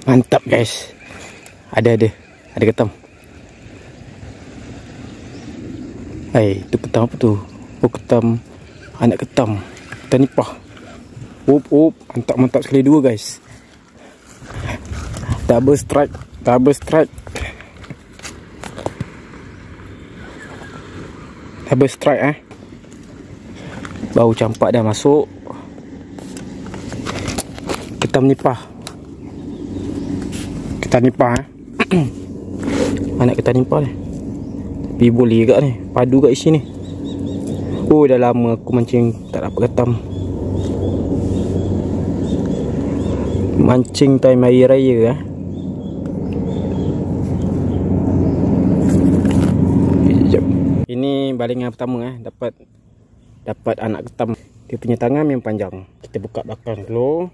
Mantap guys. Ada ketam. Hai, itu ketam apa tu? Oh, ketam. Anak ketam. Ketam nipah. Mantap sekali dua guys. Double strike. Double strike Bau campak dah masuk. Ketam nipah. Anak ketam nipah ni. Tapi boleh juga ni. Padu kat isi ni. Oh, dah lama aku mancing tak dapat ketam. Mancing time hari raya Ini balingan pertama dapat anak ketam. Dia punya tangan yang panjang. Kita buka belakang dulu.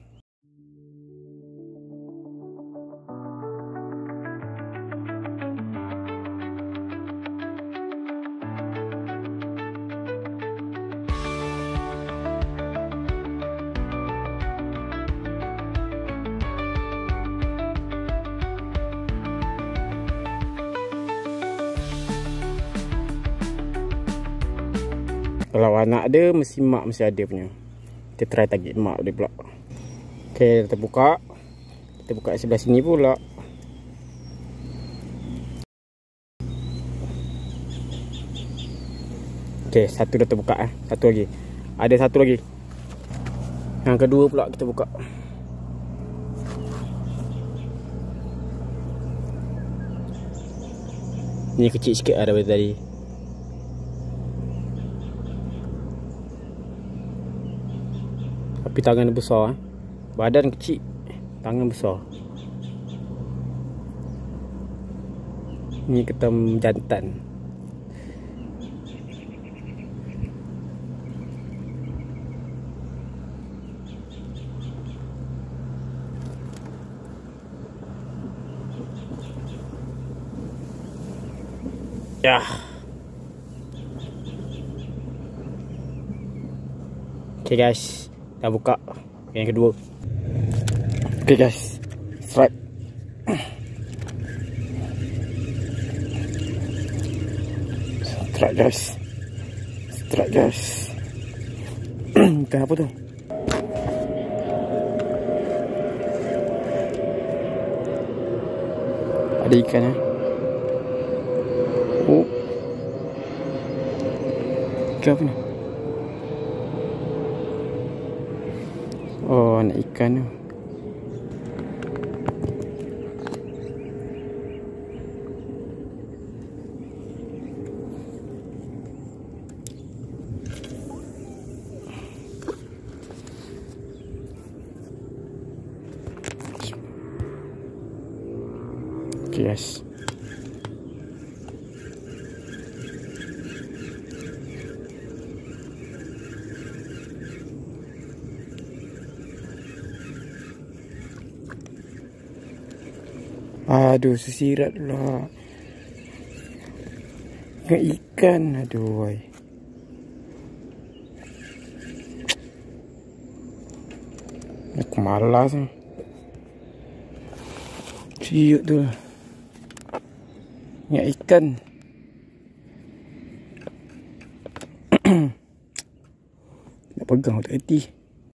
Kalau anak ada, mesti mak mesti ada punya. Kita try target mak dia pula. Okay, kita buka sebelah sini pula. Okay, satu dah terbuka Satu lagi. Ada satu lagi. Yang kedua pula kita buka. Ni kecil sikit daripada tadi. Tapi tangan besar Badan kecil, tangan besar. Ni ketam jantan. Ya. Okay guys, dah buka yang kedua. Okay guys, strike. Strike guys. Ikan apa tu? Ada ikan Oh, ikan apa ni? Oh, anak ikan tu. Okay guys. Aduh, sesirat pula. Ikan. Aduh, aku malas ni. Ciut tu. Ingat ikan. Nak pegang tak hati.